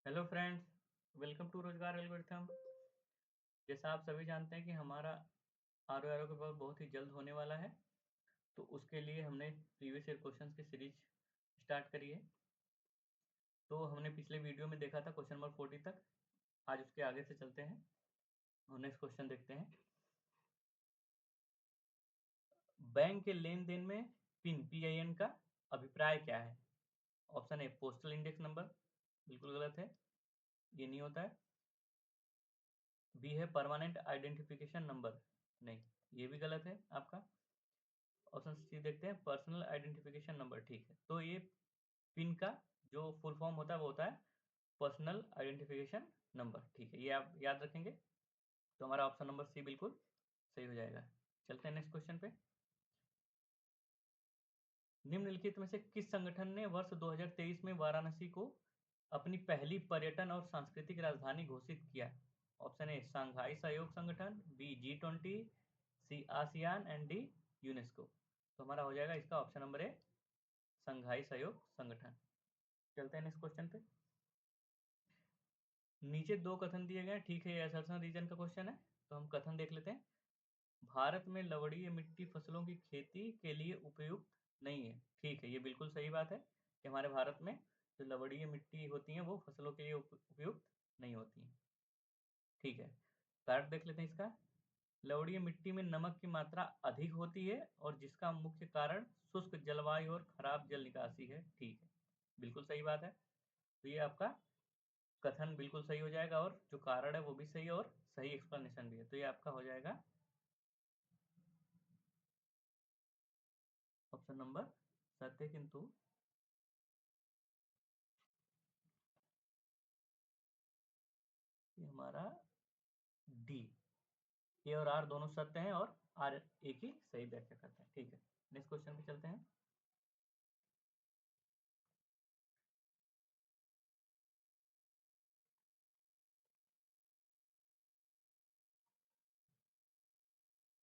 Hello friends, welcome to रोजगार algorithm. जैसा आप सभी जानते हैं कि हमारा आर ओ के पेपर बहुत ही जल्द होने वाला है, तो उसके लिए हमने प्रीवियस ईयर क्वेश्चंस की सीरीज स्टार्ट करी है। तो हमने पिछले वीडियो में देखा था क्वेश्चन नंबर 40 तक। आज उसके आगे से चलते हैं और नेक्स्ट क्वेश्चन देखते हैं। बैंक के लेन देन में पिन PIN का अभिप्राय क्या है? Option A postal index number, बिल्कुल गलत है, ये नहीं होता है। बी है परमानेंट आइडेंटिफिकेशन नंबर, नहीं, ये भी गलत है आपका। ऑप्शन सी देखते हैं, पर्सनल आइडेंटिफिकेशन नंबर, ठीक है। तो ये पिन का जो फुल फॉर्म होता है वो होता है पर्सनल आइडेंटिफिकेशन नंबर, ठीक है, ये आप याद रखेंगे। तो हमारा ऑप्शन नंबर सी बिल्कुल सही हो जाएगा। चलते हैं नेक्स्ट क्वेश्चन पे। निम्नलिखित में से किस संगठन ने वर्ष 2023 में वाराणसी को अपनी पहली पर्यटन और सांस्कृतिक राजधानी घोषित किया? ऑप्शन ए शंघाई सहयोग संगठन, B G20, C ASEAN and D UNESCO. तो हमारा हो जाएगा इसका ऑप्शन नंबर ए शंघाई सहयोग संगठन। चलते हैं नेक्स्ट क्वेश्चन पे। नीचे दो कथन दिए गए हैं, ठीक है, ये असर्शन रीजन का क्वेश्चन है, तो हम कथन देख लेते हैं। भारत में लवणीय मिट्टी फसलों की खेती के लिए उपयुक्त नहीं है, ठीक है, ये बिल्कुल सही बात है कि हमारे भारत में जो लवणीय मिट्टी होती है वो फसलों के लिए उपयुक्त नहीं होती है, ठीक है। कारण देख लेते हैं इसका। लवणीय मिट्टी में नमक की मात्रा अधिक होती है और जिसका मुख्य कारण शुष्क जलवायु और खराब जल निकासी है, ठीक है, बिल्कुल सही बात है। तो ये आपका कथन बिल्कुल सही हो जाएगा और जो कारण है वो भी सही है और सही एक्सप्लेनेशन भी है, तो ये आपका हो जाएगा ऑप्शन नंबर सत्य, किंतु ये हमारा डी, ए और आर दोनों सत्य हैं और आर एक ही सही व्याख्या करते हैं, ठीक है। नेक्स्ट क्वेश्चन पे चलते हैं।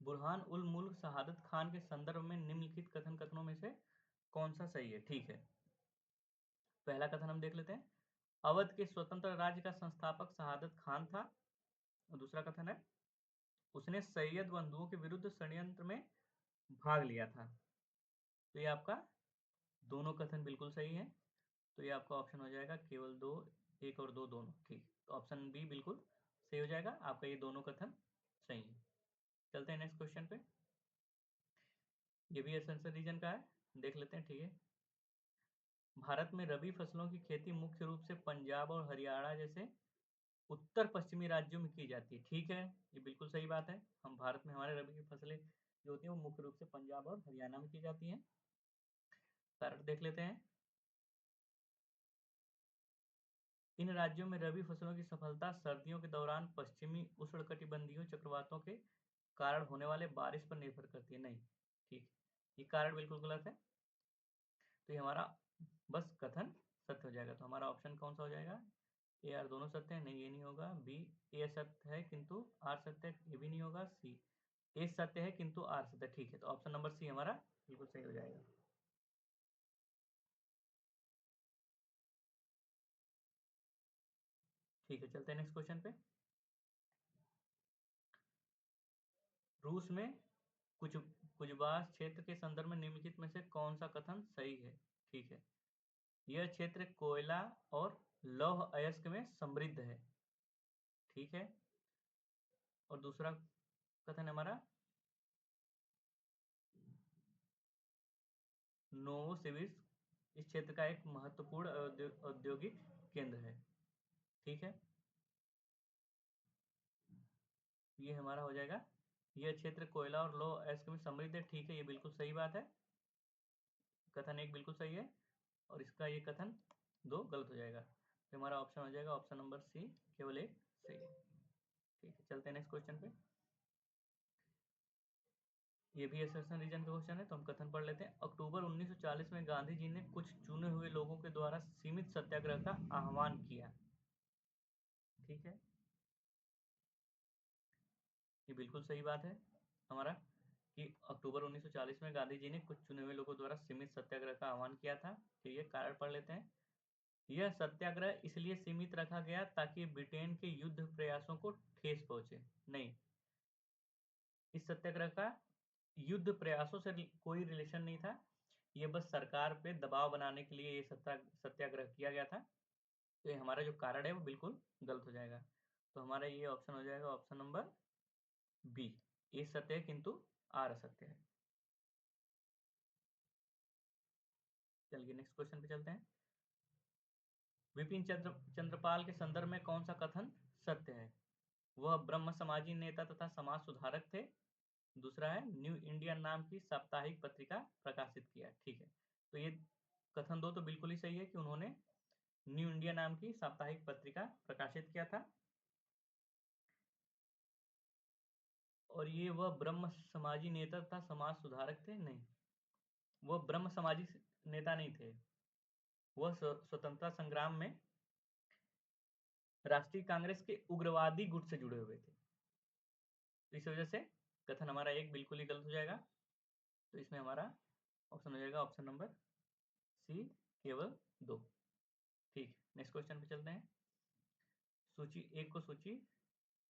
बुरहान उल मुल्क शहादत खान के संदर्भ में निम्नलिखित कथन कथनों में से कौन सा सही है, ठीक है। पहला कथन हम देख लेते हैं। अवध के स्वतंत्र राज्य का संस्थापक शहादत खान था। और दूसरा कथन है, उसने सैयद बंधुओं के विरुद्ध षड्यंत्र में भाग लिया था। तो ये आपका दोनों कथन बिल्कुल सही है, तो ये आपका ऑप्शन हो जाएगा केवल दो, एक और दो दोनों, ठीक, तो ऑप्शन बी बिल्कुल सही हो जाएगा आपका, ये दोनों कथन सही है। चलते हैं नेक्स्ट क्वेश्चन पे। ये भी एसेंशियल रीजन का है, देख लेते हैं, ठीक है। भारत में रबी फसलों की खेती मुख्य रूप से पंजाब और हरियाणा जैसे उत्तर पश्चिमी राज्यों में की जाती है, ठीक है, ये बिल्कुल सही बात है। हम भारत में हमारे रबी की फसलें जो होती हैं वो मुख्य रूप से पंजाब और हरियाणा में की जाती हैं। कारण देख लेते हैं। इन राज्यों में रबी फसलों की सफलता सर्दियों के दौरान पश्चिमी उष्णकटिबंधीय चक्रवातों के कारण होने वाले बारिश पर निर्भर करती है, नहीं, ठीक, ये कारण बिल्कुल गलत है। तो ये हमारा बस कथन सत्य हो जाएगा, तो हमारा ऑप्शन कौन सा हो जाएगा? ए आर दोनों सत्य है, नहीं ये नहीं होगा। बी ए सत्य है किंतु आर सत्य है, ये भी नहीं होगा। सी ए सत्य है किंतु आर सत्य, ठीक है, तो ऑप्शन नंबर सी हमारा बिल्कुल सही हो जाएगा। ठीक है, चलते हैं नेक्स्ट क्वेश्चन पे। रूस में कुछ कुजबास क्षेत्र के संदर्भ में निम्नलिखित में से कौन सा कथन सही है, ठीक है। यह क्षेत्र कोयला और लौह अयस्क में समृद्ध है, ठीक है। और दूसरा कथन हमारा नोवोसिविर्स्क इस क्षेत्र का एक महत्वपूर्ण औद्योगिक केंद्र है, ठीक है। ये हमारा हो जाएगा, यह क्षेत्र कोयला और लौह अयस्क में समृद्ध है, ठीक है, ये बिल्कुल सही बात है। कथन एक बिल्कुल सही है और इसका ये कथन दो गलत हो जाएगा, तो हमारा ऑप्शन हो जाएगा ऑप्शन नंबर सी, केवल एक सही है, ठीक है। चलते हैं नेक्स्ट क्वेश्चन पे। ये भी एसेशन रीजन का क्वेश्चन है, तो हम कथन पढ़ लेते हैं। अक्टूबर 1940 में गांधी जी ने कुछ चुने हुए लोगों के द्वारा सीमित सत्याग्रह का आह्वान किया, ठीक है, ये बिल्कुल सही बात है हमारा कि अक्टूबर 1940 में गांधी जी ने कुछ चुने हुए लोगों द्वारा सीमित सत्याग्रह का आह्वान किया था। तो ये कारण पढ़ लेते हैं। यह सत्याग्रह इसलिए सीमित रखा गया ताकि ब्रिटेन के युद्ध प्रयासों को ठेस पहुंचे। नहीं, इस सत्याग्रह का युद्ध प्रयासों से कोई रिलेशन नहीं था, ये बस सरकार पे दबाव बनाने के लिए ये सत्याग्रह किया गया था। तो ये हमारा जो कारण है वो बिल्कुल गलत हो जाएगा। तो हमारा ये ऑप्शन हो जाएगा ऑप्शन नंबर बी, ए सत्य है किंतु आर असत्य है। चलिए नेक्स्ट क्वेश्चन पे चलते हैं। विपिन चंद्रपाल के संदर्भ में कौन सा कथन सत्य है? वह ब्रह्म समाजी नेता तथा समाज सुधारक थे। दूसरा है न्यू इंडियन नाम की साप्ताहिक पत्रिका प्रकाशित किया। ठीक है, तो ये कथन दो तो बिल्कुल ही सही है कि उन्होंने न्यू इंडिया नाम की साप्ताहिक पत्रिका प्रकाशित किया था। और ये वह ब्रह्म समाजी नेता तथा समाज सुधारक थे। नहीं, वह ब्रह्म समाजी नेता नहीं थे, वह स्वतंत्रता संग्राम में राष्ट्रीय कांग्रेस के उग्रवादी गुट से जुड़े हुए थे। तो इस वजह से कथन हमारा एक बिल्कुल ही गलत हो जाएगा। तो इसमें हमारा ऑप्शन हो जाएगा ऑप्शन नंबर सी, केवल 2। ठीक, नेक्स्ट क्वेश्चन पे चलते हैं। सूची 1 को सूची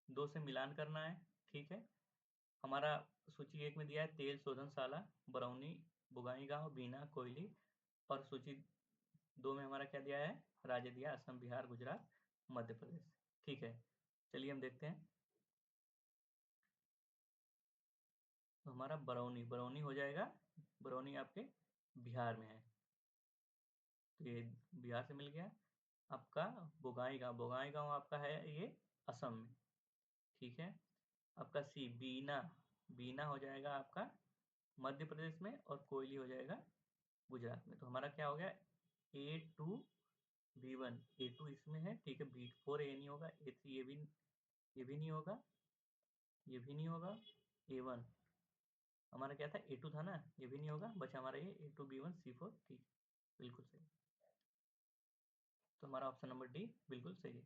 2 से मिलान करना है। ठीक है, हमारा सूची 1 में दिया है तेल शोधनशाला, बरौनी, बोगाईगांव, बीना, कोयली। और सूची 2 में हमारा क्या दिया है? राज्य दिया असम, बिहार, गुजरात, मध्य प्रदेश। ठीक है, चलिए हम देखते हैं। तो हमारा बरौनी, बरौनी हो जाएगा, बरौनी आपके बिहार में है, तो ये बिहार से मिल गया। आपका बोगाईगांव, बोगाईगांव आपका है ये असम में। ठीक है, आपका सी बीना, बीना हो जाएगा आपका मध्य प्रदेश में, और कोयली हो जाएगा गुजरात में। तो हमारा क्या हो गया? A2B1, A2 इसमें है। ठीक है, B4 ये नहीं होगा, A3 ये भी नहीं होगा, ये भी नहीं होगा। A1 हमारा क्या था? A2 था ना, ये भी नहीं होगा, बचा हमारा ये A2B1C4। ठीक, बिल्कुल सही। तो हमारा ऑप्शन नंबर डी बिल्कुल सही है।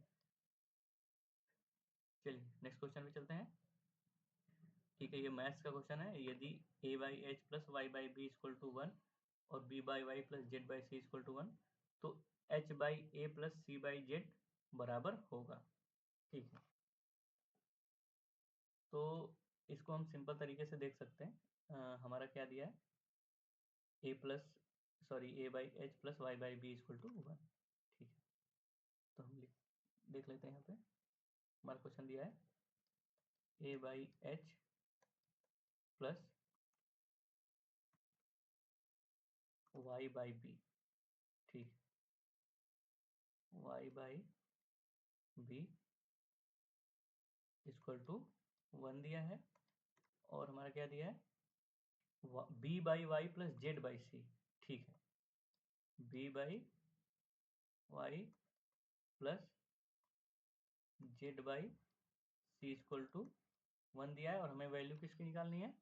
चलिए नेक्स्ट क्वेश्चन पे चलते हैं। ठीक है, ये मैथ्स का क्वेश्चन है। यदि A/H प्लस Y/B = 1 और B/Y प्लस Z/C = 1, तो H/A प्लस C/Z बराबर होगा। ठीक है, तो इसको हम सिंपल तरीके से देख सकते हैं। हमारा क्या दिया है? A/H plus Y/B = 1। ठीक है, तो हम देख लेते हैं। यहाँ पे हमारा क्वेश्चन दिया है A/H प्लस Y/B। ठीक, Y/B = 1 दिया है। और हमारा क्या दिया है? B/Y plus Z/C। ठीक है, B/Y प्लस Z/C = 1 दिया है। और हमें वैल्यू किसकी निकालनी है?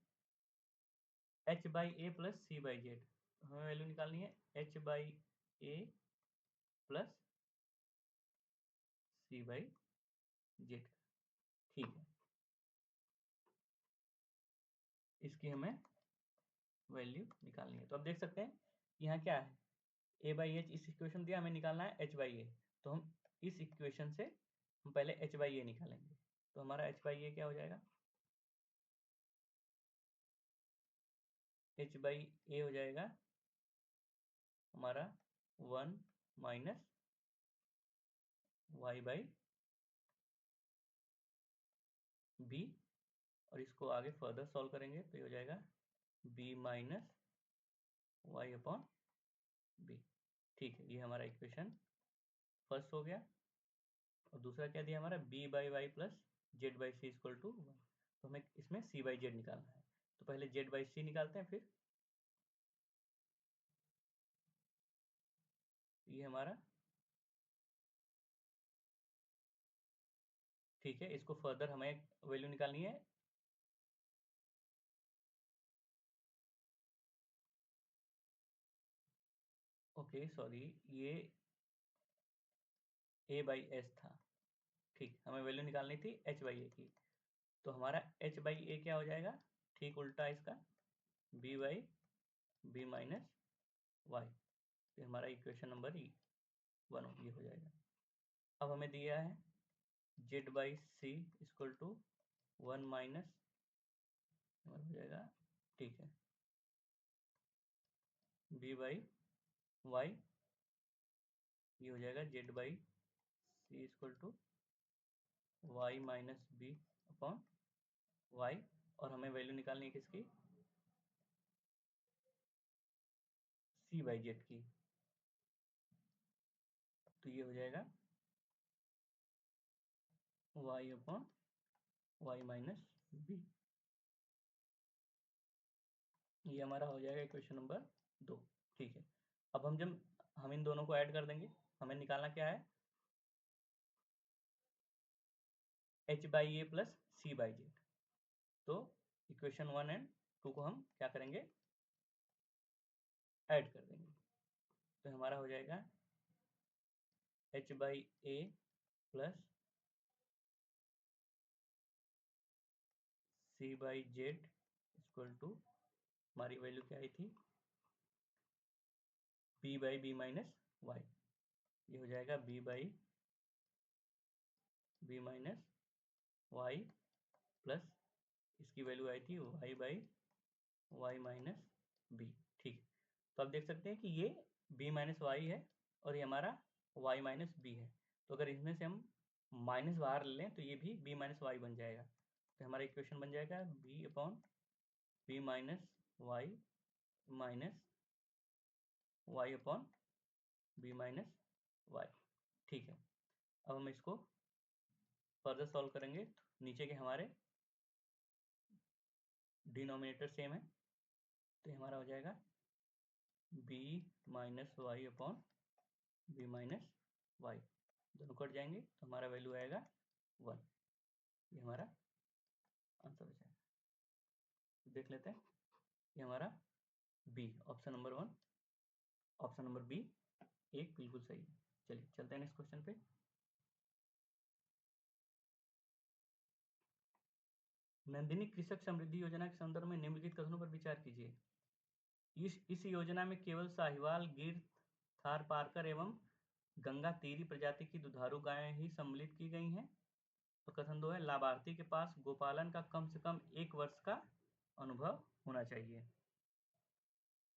H/A plus C/Z। हमें वैल्यू निकालनी है H/A प्लस C/Z। ठीक है, इसकी हमें वैल्यू निकालनी है। तो अब देख सकते हैं यहाँ क्या है? A/H इस इक्वेशन दिया, हमें निकालना है H/A। तो हम इस इक्वेशन से हम पहले H/A निकालेंगे। तो हमारा H/A क्या हो जाएगा? H/A हो जाएगा हमारा 1 माइनस Y/B, और इसको आगे फर्दर सॉल्व करेंगे तो ये हो जाएगा B माइनस Y/B। ठीक है, ये हमारा इक्वेशन फर्स्ट हो गया। और दूसरा क्या दिया हमारा? B/Y plus Z/C = 1। तो हमें इसमें C/Z निकालना है। तो पहले Z/C निकालते हैं, फिर ये हमारा। ठीक है, इसको फर्दर हमें वैल्यू निकालनी है। ओके सॉरी, ये A/S था। ठीक, हमें वैल्यू निकालनी थी H/A की। तो हमारा H/A क्या हो जाएगा? ठीक उल्टा इसका, B/B माइनस Y। तो हमारा इक्वेशन नंबर 1 ओम, ये हो जाएगा। अब हमें दिया है Z/C इक्वल टू 1 माइनस हो जाएगा, ठीक है, B/Y, ये हो जाएगा Z/C equal to Y minus B upon Y, और हमें वैल्यू निकालनी है किसकी, C/Z की। तो ये हो जाएगा Y upon Y minus B। ये हमारा हो जाएगा इक्वेशन नंबर 2। ठीक है, अब हम इन दोनों को ऐड कर देंगे, हमें निकालना क्या है, H/A प्लस C/Z। तो इक्वेशन 1 एंड 2 को हम क्या करेंगे, ऐड कर देंगे। तो हमारा हो जाएगा H/A plus C/Z equal to, हमारी वैल्यू क्या आई थी, B/B माइनस Y। ये हो जाएगा B/B माइनस Y प्लस इसकी वैल्यू आई थी Y/Y माइनस B। ठीक है, तो आप देख सकते हैं कि ये B माइनस वाई है और ये हमारा Y माइनस B है। तो अगर इसमें से हम माइनस बाहर ले लें तो ये भी B माइनस वाई बन जाएगा। तो हमारा इक्वेशन बन जाएगा B upon B minus Y minus Y upon B minus Y. ठीक है, अब हम इसको फर्दर सॉल्व करेंगे। तो नीचे के हमारे डिनोमिनेटर सेम है, तो ये हमारा हो जाएगा B minus Y upon B minus Y, दोनों कट जाएंगे तो हमारा वैल्यू आएगा 1। ये हमारा आंसर हो जाएगा। तो देख लेते हैं, ये हमारा B, option number 1, option number B एक बिल्कुल सही है। चलिए चलते हैं नेक्स्ट क्वेश्चन पे। नंदिनी कृषक समृद्धि योजना के संदर्भ में निम्नलिखित कथनों पर विचार कीजिए। इस योजना में केवल साहिवाल, गिर, थार पारकर एवं गंगा तीरी प्रजाति की दुधारू गायें ही सम्मिलित की गई हैं। तो कथन 2 है, लाभार्थी के पास गोपालन का कम से कम 1 वर्ष का अनुभव होना चाहिए।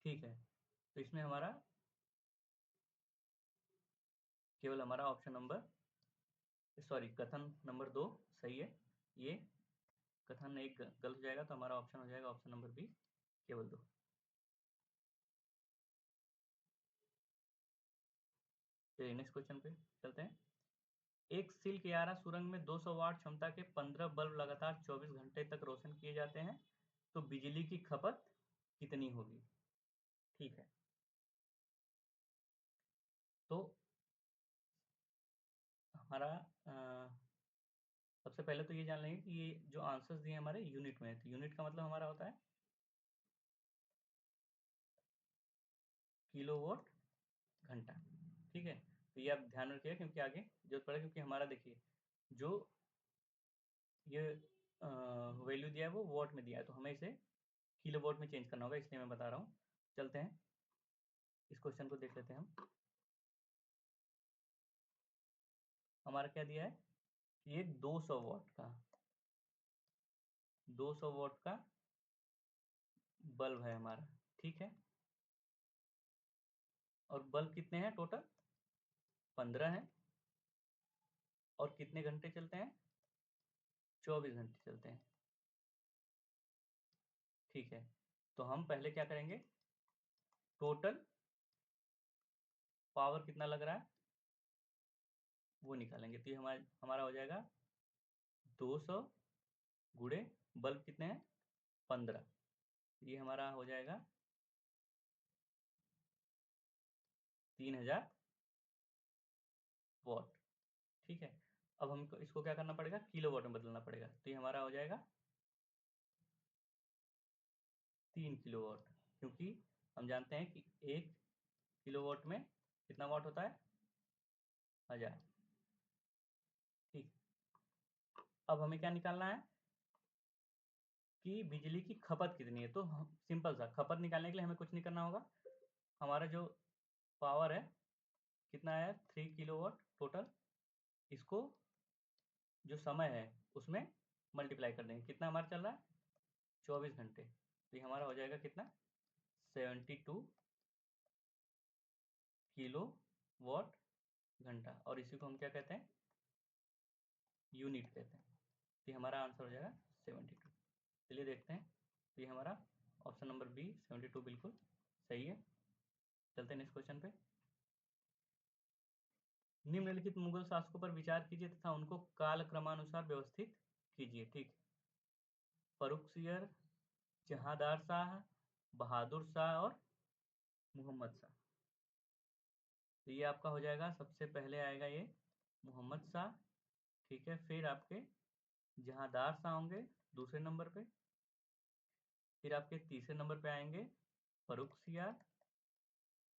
ठीक है, तो इसमें हमारा केवल हमारा ऑप्शन नंबर, सॉरी, कथन नंबर 2 सही है। ये कथन 1 गलत हो जाएगा, तो हमारा ऑप्शन हो जाएगा ऑप्शन नंबर बी, केवल 2। चलिए नेक्स्ट क्वेश्चन पे चलते हैं। एक सिल्क यारा सुरंग में 200 वाट क्षमता के 15 बल्ब लगातार 24 घंटे तक रोशन किए जाते हैं, तो बिजली की खपत कितनी होगी। ठीक है, तो हमारा सबसे पहले तो ये जान लेंगे कि ये जो आंसर्स दिए हमारे यूनिट में है, तो यूनिट का मतलब हमारा होता है किलोवाट घंटा। ठीक है, तो ये आप ध्यान रखिएगा क्योंकि आगे जरूरत पड़ेगा, क्योंकि हमारा देखिए जो ये वैल्यू दिया है वो वॉट में दिया है, तो हमें इसे किलोवाट में चेंज करना होगा, इसलिए मैं बता रहा हूँ। चलते हैं इस क्वेश्चन को देख लेते हैं हम। हमारा क्या दिया है कि ये 200 वाट का 200 वाट का बल्ब है हमारा। ठीक है, और बल्ब कितने हैं टोटल, 15 है, और कितने घंटे चलते हैं, 24 घंटे चलते हैं। ठीक है, तो हम पहले क्या करेंगे, टोटल पावर कितना लग रहा है वो निकालेंगे। तो ये हमारा हो जाएगा 200 गुणे बल्ब कितने हैं, 15, ये हमारा हो जाएगा 3000 वॉट। ठीक है, अब हमको इसको क्या करना पड़ेगा, किलो वॉट में बदलना पड़ेगा। तो ये हमारा हो जाएगा 3 किलो वॉट, क्योंकि हम जानते हैं कि 1 किलो वॉट में कितना वॉट होता है, 1000। ठीक, अब हमें क्या निकालना है कि बिजली की खपत कितनी है। तो सिंपल सा खपत निकालने के लिए हमें कुछ नहीं करना होगा, हमारा जो पावर है कितना आया 3 किलोवाट टोटल। इसको जो समय है उसमें मल्टीप्लाई कर देंगे, कितना हमारा चल रहा है 24 घंटे, तो ये हमारा हो जाएगा कितना 72 किलोवाट घंटा, और इसी को हम क्या कहते हैं यूनिट कहते हैं। तो ये हमारा आंसर हो जाएगा 72। चलिए देखते हैं, तो ये हमारा ऑप्शन नंबर बी 72 बिल्कुल सही है। चलते हैं नेक्स्ट क्वेश्चन पे। निम्नलिखित मुगल शासकों पर विचार कीजिए तथा उनको कालक्रमानुसार व्यवस्थित कीजिए। ठीक, फर्रुखसियर, जहांदार शाह, बहादुर शाह और मोहम्मद शाह। तो ये आपका हो जाएगा, सबसे पहले आएगा ये मोहम्मद शाह, ठीक है, फिर आपके जहांदार शाह होंगे दूसरे नंबर पे, फिर आपके तीसरे नंबर पे आएंगे फर्रुखसियार,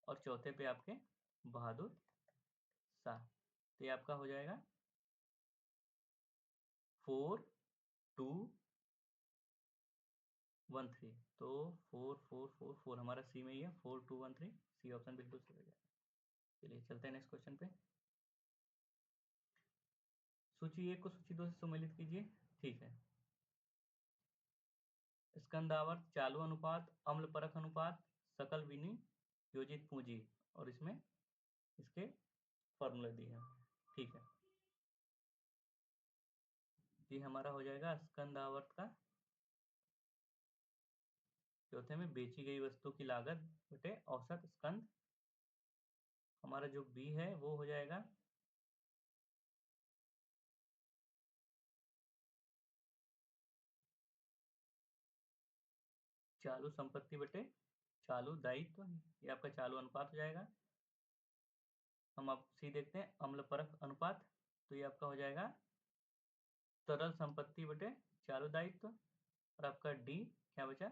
और चौथे पे आपके बहादुर शाह। तो ये आपका हो जाएगा 4213। तो 4444 हमारा सी में ही है, 4213 सी ऑप्शन बिल्कुल सही हो जाएगा। चलिए चलते हैं नेक्स्ट क्वेश्चन पे। सूची 1 को सूची 2 से सम्मिलित कीजिए। ठीक है, स्कंदावर्त, चालू अनुपात, अम्ल परख अनुपात, सकल विनियोजित पूंजी, और इसमें इसके फॉर्मूले दिए हैं। ठीक है, ये हमारा हो जाएगा स्कंदावर्त का, चौथे में बेची गई वस्तु की लागत बटे औसत स्कंद। हमारा जो बी है वो हो जाएगा चालू संपत्ति बटे चालू दायित्व, ये आपका चालू अनुपात हो जाएगा। हम आप सी देखते हैं अम्ल परख अनुपात, तो ये आपका हो जाएगा तरल संपत्ति बटे चालू दायित्व, और आपका डी क्या बचा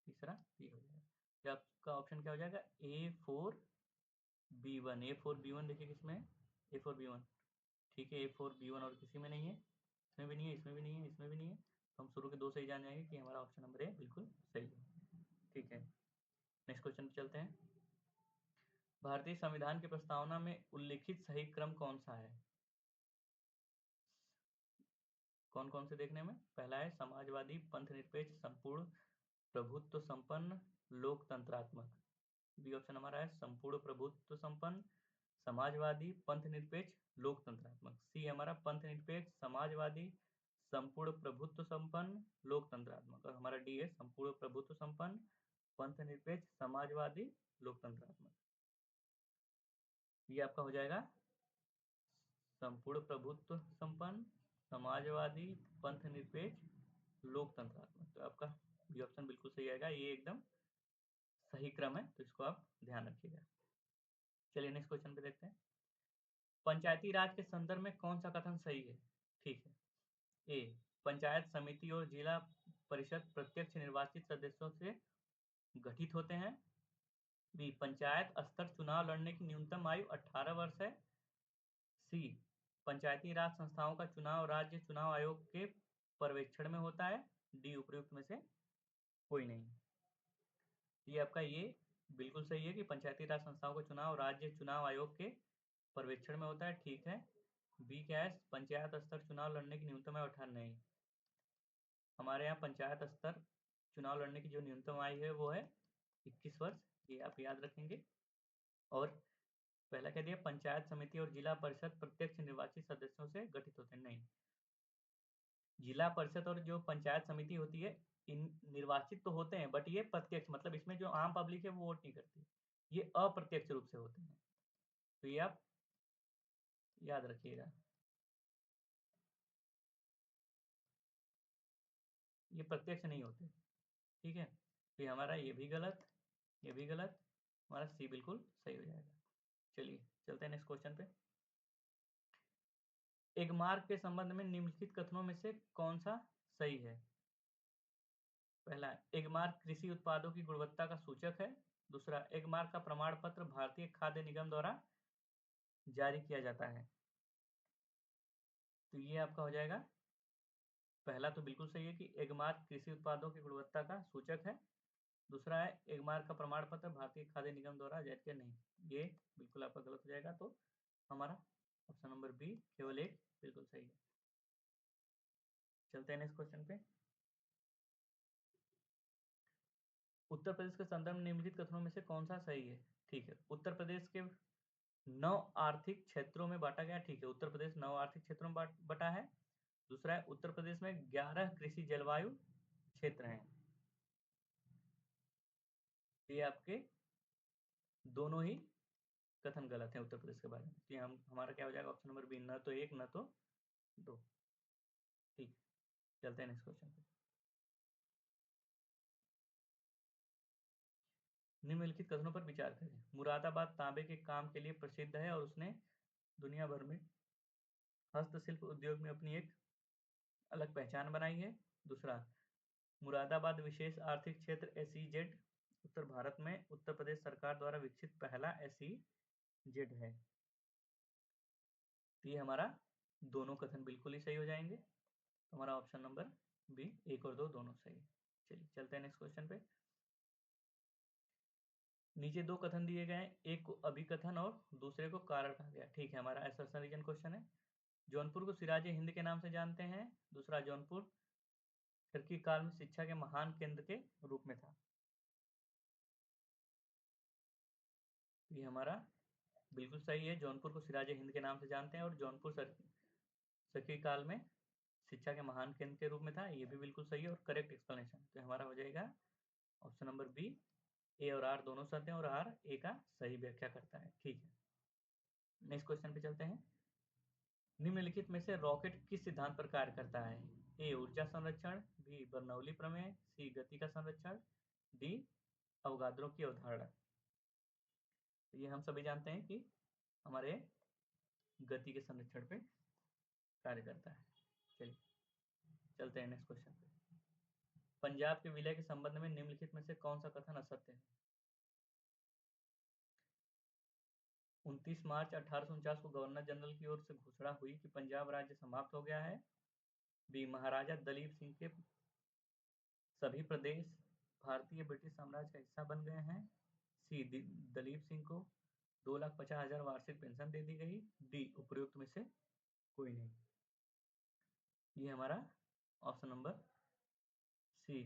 तीसरा बी हो जाएगा। तो आपका ऑप्शन क्या हो जाएगा A4B1। A4B1 देखिए किसमें है A4B1, ठीक है A4B1 और किसी में नहीं है, इसमें भी नहीं है, इसमें भी नहीं है, इसमें भी नहीं है, तो हम शुरू के दो से ही जान जाएंगे कि हमारा ऑप्शन नंबर ए बिल्कुल सही है। ठीक है, नेक्स्ट क्वेश्चन पे चलते हैं। भारतीय संविधान की प्रस्तावना में उल्लिखित सही क्रम कौन सा है? कौन कौन से देखने में, पहला है समाजवादी, पंथ निरपेक्ष, संपूर्ण प्रभुत्व संपन्न, लोकतंत्रात्मक। बी ऑप्शन हमारा है संपूर्ण प्रभुत्व संपन्न, समाजवादी, पंथ निरपेक्ष, लोकतंत्रात्मक। सी हमारा पंथ निरपेक्ष, समाजवादी, संपूर्ण प्रभुत्व संपन्न, लोकतंत्रात्मक, और हमारा डी है संपूर्ण प्रभुत्व संपन्न, पंथ निरपेक्ष, समाजवादी, लोकतंत्रात्मक। ये आपका हो जाएगा संपूर्ण प्रभुत्व संपन्न, समाजवादी, पंथ निरपेक्ष, लोकतंत्रात्मक। तो आपका ये ऑप्शन बिल्कुल सही आएगा, ये एकदम सही क्रम है, तो इसको आप ध्यान रखिएगा। चलिए नेक्स्ट क्वेश्चन पे देखते हैं। पंचायती राज के संदर्भ में कौन सा कथन सही है? ठीक है, ए पंचायत समिति और जिला परिषद प्रत्यक्ष निर्वाचित सदस्यों से गठित होते हैं। बी पंचायत स्तर चुनाव लड़ने की न्यूनतम आयु 18 वर्ष है। सी पंचायती राज संस्थाओं का चुनाव राज्य चुनाव आयोग के पर्यवेक्षण में होता है। डी उपयुक्त में से कोई नहीं। ये आपका ये बिल्कुल सही है कि पंचायती राज संस्थाओं का चुनाव राज्य चुनाव आयोग के पर्यवेक्षण में होता है। ठीक है, बी क्या है पंचायत स्तर चुनाव लड़ने की न्यूनतम आयु 18 नहीं, हमारे यहाँ पंचायत स्तर चुनाव लड़ने की जो न्यूनतम आयु है वो है 21 वर्ष, ये आप याद रखेंगे। और पहला कह दिया पंचायत समिति और जिला परिषद प्रत्यक्ष निर्वाचित सदस्यों से गठित होते हैं, नहीं, जिला परिषद और जो पंचायत समिति होती है इन निर्वाचित तो होते हैं, बट ये प्रत्यक्ष, मतलब इसमें जो आम पब्लिक है वो वोट नहीं करती, ये अप्रत्यक्ष रूप से होते हैं, तो ये आप याद रखिएगा। ये प्रत्यक्ष नहीं होते, ठीक है, तो हमारा ये भी गलत, ये भी गलत, हमारा सी बिल्कुल सही हो जाएगा। चलिए चलते हैं नेक्स्ट क्वेश्चन पे। एगमार्क के संबंध में निम्नलिखित कथनों में से कौन सा सही है? पहला, एगमार्क कृषि उत्पादों की गुणवत्ता का सूचक है। दूसरा, एगमार्क का प्रमाण पत्र भारतीय खाद्य निगम द्वारा जारी किया जाता है। तो ये आपका हो जाएगा, पहला तो बिल्कुल सही है कि एगमार्क कृषि उत्पादों की गुणवत्ता का सूचक है। दूसरा है एक मार्क का प्रमाण पत्र भारतीय खाद्य निगम द्वारा जारी किया नहीं, ये बिल्कुल आपका गलत हो जाएगा। तो हमारा ऑप्शन नंबर बी केवल एक बिल्कुल सही है। चलते हैं नेक्स्ट क्वेश्चन पे। उत्तर प्रदेश के संदर्भ में निम्नलिखित कथनों में से कौन सा सही है? ठीक है, उत्तर प्रदेश के 9 आर्थिक क्षेत्रों में बांटा गया। ठीक है, उत्तर प्रदेश 9 आर्थिक क्षेत्रों में बटा है। दूसरा है उत्तर प्रदेश में 11 कृषि जलवायु क्षेत्र हैं। ये आपके दोनों ही कथन गलत है उत्तर प्रदेश के बारे में। तो ये हमारा क्या हो जाएगा ऑप्शन नंबर बी, न तो एक न तो दो। ठीक, चलते हैं नेक्स्ट क्वेश्चन पे। निम्नलिखित कथनों पर विचार करें। मुरादाबाद तांबे के काम के लिए प्रसिद्ध है और उसने दुनिया भर में हस्तशिल्प उद्योग में अपनी एक अलग पहचान बनाई है। दूसरा, मुरादाबाद विशेष आर्थिक क्षेत्र एसईजेड उत्तर भारत में उत्तर प्रदेश सरकार द्वारा विकसित पहला एसईजेड है। तो ये हमारा दोनों कथन बिल्कुल ही सही हो जाएंगे। तो हमारा ऑप्शन नंबर बी, एक और दो दोनों सही। चलिए चलते हैं नेक्स्ट क्वेश्चन पे। नीचे दो कथन दिए गए हैं, एक को अभिकथन और दूसरे को कारण कहा गया। ठीक है, हमारा असर्शन रीजन क्वेश्चन है। जौनपुर को सिराजे हिंद के नाम से जानते हैं। दूसरा, जौनपुर तुर्की काल में शिक्षा के महान केंद्र के रूप में था। ये हमारा बिल्कुल सही है, जौनपुर को सिराजे हिंद के नाम से जानते हैं और जौनपुर तुर्की काल में शिक्षा के महान केंद्र के रूप में था। ये भी बिल्कुल सही है और करेक्ट एक्सप्लेनेशन। तो हमारा हो जाएगा ऑप्शन नंबर बी, ए और आर दोनों सत्य हैं और आर ए का सही व्याख्या करता है। ठीक है, नेक्स्ट क्वेश्चन पे चलते हैं। निम्नलिखित में से रॉकेट किस सिद्धांत पर कार्य करता है? ए ऊर्जा संरक्षण, बी बर्नौली प्रमेय, सी गति का संरक्षण, डी अवगाद्रो की अवधारणा। तो ये हम सभी जानते हैं कि हमारे गति के संरक्षण पे कार्य करता है। चलिए चलते हैं नेक्स्ट क्वेश्चन पे। पंजाब के विलय के संबंध में निम्नलिखित में से कौन सा कथन असत्य है? 29 मार्च 1849 को गवर्नर जनरल की ओर से घोषणा हुई कि पंजाब राज्य समाप्त हो गया है। बी महाराजा दलीप सिंह के सभी प्रदेश भारतीय ब्रिटिश साम्राज्य का हिस्सा बन गए हैं। सी दलीप सिंह को 2,50,000 वार्षिक पेंशन दे दी गई। डी उपरोक्त में से कोई नहीं। ये हमारा ऑप्शन नंबर सी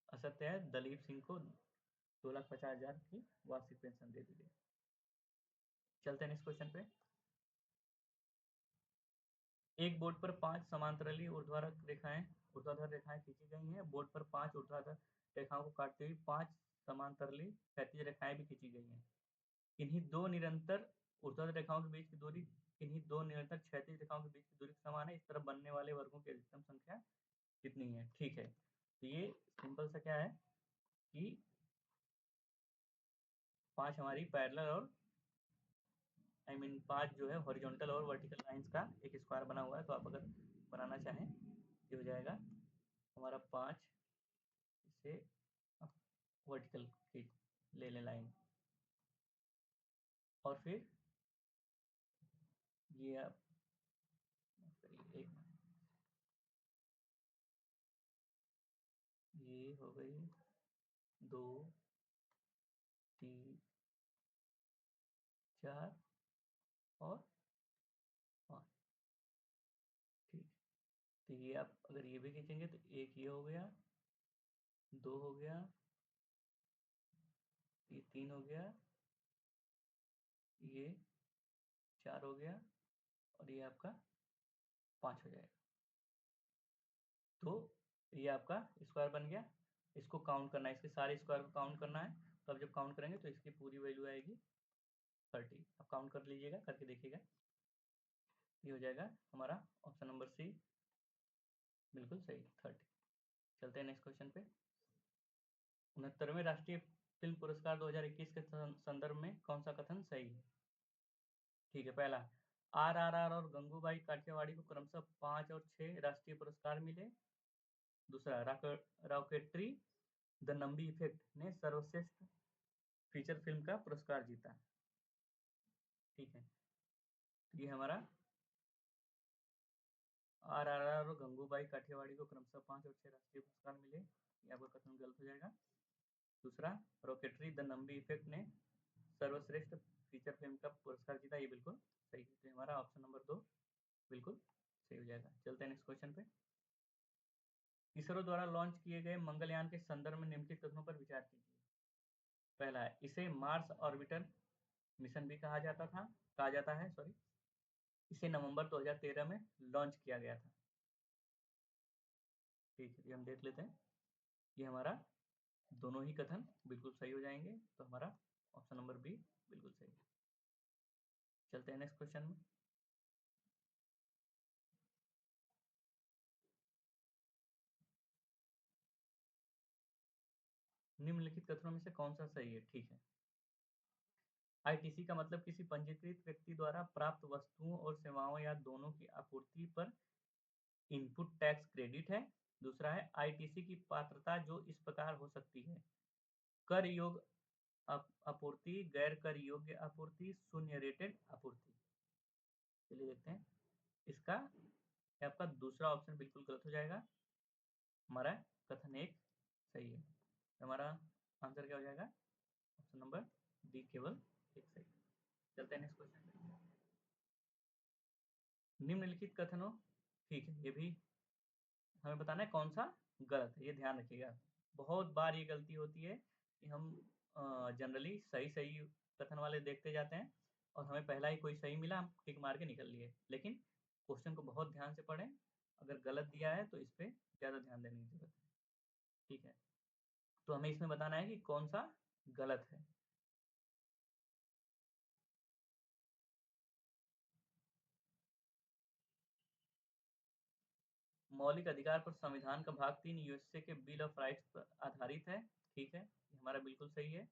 असत्य है, दलीप सिंह को 2,50,000 की वार्षिक पेंशन दे दी गई। चलते हैं नेक्स्ट क्वेश्चन पे। एक बोर्ड पर 5 समांतराली ऊर्ध्वाधर रेखाएं खींची गई हैं। बोर्ड पर 5 ऊर्ध्वाधर रेखाओं को काटती हुई 5 समांतराली क्षैतिज रेखाएं भी खींची गई हैं। इन्हीं दो निरंतर ऊर्ध्वाधर रेखाओं के बीच की दूरी इन्हीं दो निरंतर क्षैतिज रेखाओं के बीच की दूरी समान है। इस तरफ बनने वाले वर्गों की अधिकतम संख्या कितनी है? ठीक है, तो ये सिंपल सा क्या है कि 5 हमारी पैरेलल और I mean 5 जो है हॉरिजॉन्टल और वर्टिकल लाइंस का एक स्क्वायर बना हुआ है। तो आप अगर बनाना चाहें ये हो जाएगा हमारा 5 से वर्टिकल की ले लें लाइन, और फिर ये आप एक ये हो गई 2 3 4 और 5। ठीक, तो ये आप अगर ये भी खींचेंगे तो एक ये हो गया, 2 हो गया, ये 3 हो गया, ये 4 हो गया और ये आपका 5 हो जाएगा। तो ये आपका स्क्वायर बन गया। इसको काउंट करना है, इसके सारे स्क्वायर को काउंट करना है। तो अब जब काउंट करेंगे तो इसकी पूरी वैल्यू आएगी 30। अब काउंट कर लीजिएगा, करके देखिएगा। ये हो जाएगा हमारा ऑप्शन नंबर सी बिल्कुल सही, 30। चलते हैं नेक्स्ट क्वेश्चन पे। 69वें राष्ट्रीय फिल्म पुरस्कार 2021 के संदर्भ में कौन सा कथन सही है? ठीक है, पहला, RRR और गंगूबाई काठियावाड़ी को क्रमशः 5 और 6 राष्ट्रीय पुरस्कार मिले। दूसरा, रॉकेट्री द नंबी इफेक्ट ने सर्वश्रेष्ठ फीचर फिल्म का पुरस्कार जीता। ठीक है, तो ये हमारा RRR और गंगूबाई काठियावाड़ी को क्रमशः 5 और 6 राष्ट्रीय पुरस्कार मिले। ये आपका कथन गलत हो जाएगा। दूसरा, रॉकेटरी द नंबी इफेक्ट ने सर्वश्रेष्ठ फीचर फिल्म का पुरस्कार जीता, ये बिल्कुल सही है। तो हमारा ऑप्शन नंबर 2 बिल्कुल सही हो जाएगा। चलते हैं नेक्स्ट क्वेश्चन पे। इसरो द्वारा लॉन्च किए गए मंगलयान के संदर्भ में निम्नलिखित कथनों पर विचार कीजिए। पहला है, इसे मार्स ऑर्बिटर मिशन भी कहा जाता है। इसे नवंबर 2013 में लॉन्च किया गया था। ठीक है, ये हम देख लेते हैं। ये हमारा दोनों ही कथन बिल्कुल सही हो जाएंगे, तो हमारा ऑप्शन नंबर बी बिल्कुल सही है। चलते हैं नेक्स्ट क्वेश्चन में। निम्नलिखित कथनों में से कौन सा सही है? ठीक है, आईटीसी का मतलब किसी पंजीकृत व्यक्ति द्वारा प्राप्त वस्तुओं और सेवाओं या दोनों की आपूर्ति पर इनपुट टैक्स क्रेडिट है। दूसरा है, आईटीसी की पात्रता जो इस प्रकार हो सकती है: कर योग्य आपूर्ति, गैर कर योग्य आपूर्ति, शून्य रेटेड आपूर्ति। चलिए देखते हैं। इसका आपका दूसरा ऑप्शन बिल्कुल गलत हो जाएगा। हमारा कथन एक सही है। हमारा आंसर क्या हो जाएगा? ऑप्शन नंबर डी केवल एक सही। चलते हैं नेक्स्ट क्वेश्चन पे। निम्नलिखित कथनों, ठीक है, ये भी हमें बताना है कौन सा गलत है, ये ध्यान रखिएगा। बहुत बार ये गलती होती है कि हम जनरली सही सही कथन वाले देखते जाते हैं और हमें पहला ही कोई सही मिला, हम टिक मार के निकल लिए। लेकिन क्वेश्चन को बहुत ध्यान से पढ़ें, अगर गलत दिया है तो इस पर ज़्यादा ध्यान देने की जरूरत है। ठीक है, तो हमें इसमें बताना है कि कौन सा गलत है। मौलिक अधिकार पर संविधान का भाग 3 यूएसए के बिल ऑफ राइट्स पर आधारित है। ठीक है, ये हमारा बिल्कुल सही है।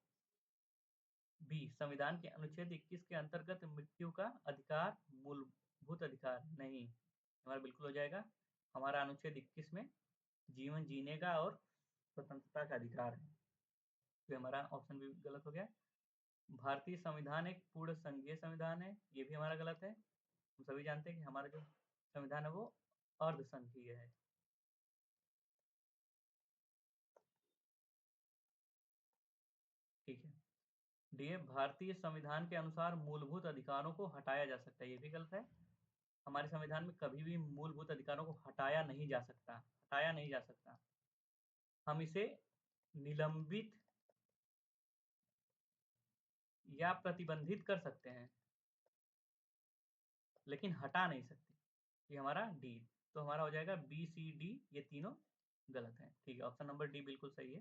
बी, संविधान के अनुच्छेद 21 के अंतर्गत मृत्यु का अधिकार मूलभूत अधिकार नहीं, हमारा बिल्कुल हो जाएगा। हमारा अनुच्छेद 21 में जीवन जीने का और स्वतंत्रता का अधिकार है, तो हमारा ऑप्शन भी गलत हो गया। भारतीय संविधान एक पूर्ण संघीय संविधान है, ये भी हमारा गलत है। हम सभी जानते हैं कि हमारा जो संविधान है वो अर्ध संघीय है। ठीक है, डी, भारतीय संविधान के अनुसार मूलभूत अधिकारों को हटाया जा सकता है, ये भी गलत है। हमारे संविधान में कभी भी मूलभूत अधिकारों को हटाया नहीं जा सकता। हम इसे निलंबित या प्रतिबंधित कर सकते हैं, लेकिन हटा नहीं सकते। ये हमारा डी, तो हमारा हो जाएगा बी सी डी, ये तीनों गलत हैं। ठीक है, ऑप्शन नंबर डी बिल्कुल सही है।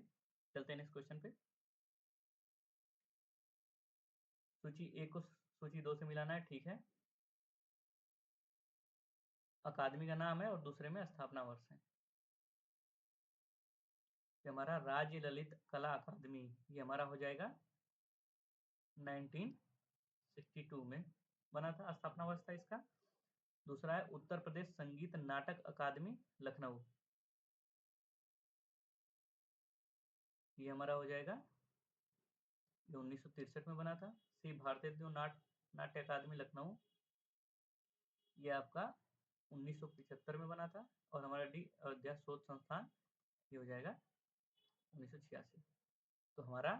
चलते हैं नेक्स्ट क्वेश्चन पे। सूची ए को सूची 2 से मिलाना है। ठीक है, अकादमी का नाम है और दूसरे में स्थापना वर्ष है। ये हमारा राज्य ललित कला अकादमी, ये हमारा हो जाएगा 1962 में बना था, स्थापना वर्ष था इसका। दूसरा है उत्तर प्रदेश संगीत नाटक अकादमी लखनऊ, ये हमारा हो जाएगा, ये 1963 में बना था। सी, भारतीय नाट्य अकादमी लखनऊ, ये आपका 1975 में बना था। और हमारा डी, अयोध्या शोध संस्थान, ये हो जाएगा 1986। तो हमारा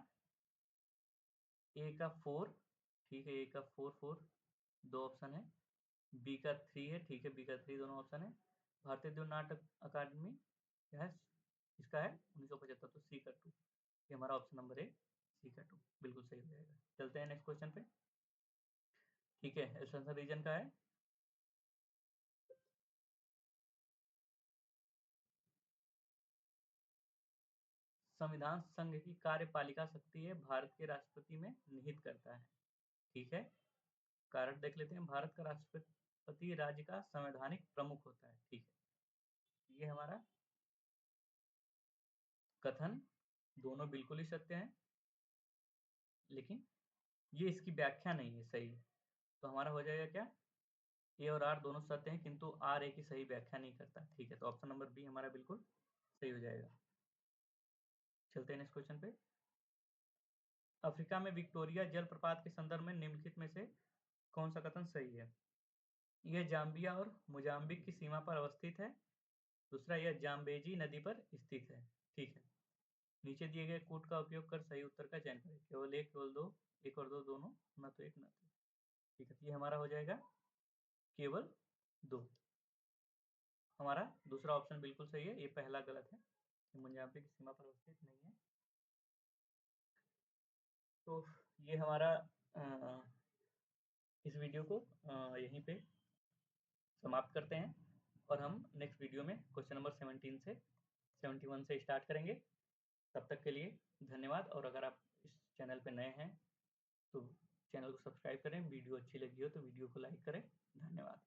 ए का 4, ठीक है, ए का 4 दो ऑप्शन है। बी का 3 है, ठीक है, बी का 3 दोनों ऑप्शन है। भारतीय नाटक अकादमी क्या है, इसका है 1975, तो सी का 2, ये हमारा ऑप्शन नंबर ए, सी का 2 बिल्कुल सही हो जाएगा। चलते हैं नेक्स्ट क्वेश्चन पे। ठीक है, एसेंशियल रीजन का है। संविधान संघ की कार्यपालिका शक्ति है भारत के राष्ट्रपति में निहित करता है। ठीक है, कारण देख लेते हैं। भारत का राष्ट्रपति राज्य का संवैधानिक प्रमुख होता है। ठीक है, ये हमारा कथन दोनों बिल्कुल ही सत्य हैं, लेकिन ये इसकी व्याख्या नहीं है सही। तो हमारा हो जाएगा क्या, ए और आर दोनों सत्य हैं, किंतु आर ए की सही व्याख्या नहीं करता। ठीक है, तो ऑप्शन नंबर बी हमारा बिल्कुल सही हो जाएगा। चलते हैं नेक्स्ट क्वेश्चन पे। अफ्रीका में विक्टोरिया जलप्रपात के संदर्भ में निम्नलिखित में से कौन सा कथन सही है? यह जाम्बिया और मोजाम्बिक की सीमा पर अवस्थित है। दूसरा, यह जाम्बेजी नदी पर स्थित है। ठीक है, नीचे दिए गए कोड का उपयोग कर सही उत्तर का चयन करें। केवल 1, केवल 2, 1 और 2 दोनों, ना तो 1 ना तो 2। ठीक है, तो ये हमारा हो जाएगा केवल 2। हमारा दूसरा ऑप्शन बिल्कुल सही है, ये पहला गलत है। मूंजापी की सीमा पर अवस्थित नहीं है। तो ये हमारा इस वीडियो को यहीं पे समाप्त करते हैं और हम नेक्स्ट वीडियो में क्वेश्चन नंबर 71 से स्टार्ट करेंगे। तब तक के लिए धन्यवाद। और अगर आप इस चैनल पे नए हैं तो चैनल को सब्सक्राइब करें। वीडियो अच्छी लगी हो तो वीडियो को लाइक करें। धन्यवाद।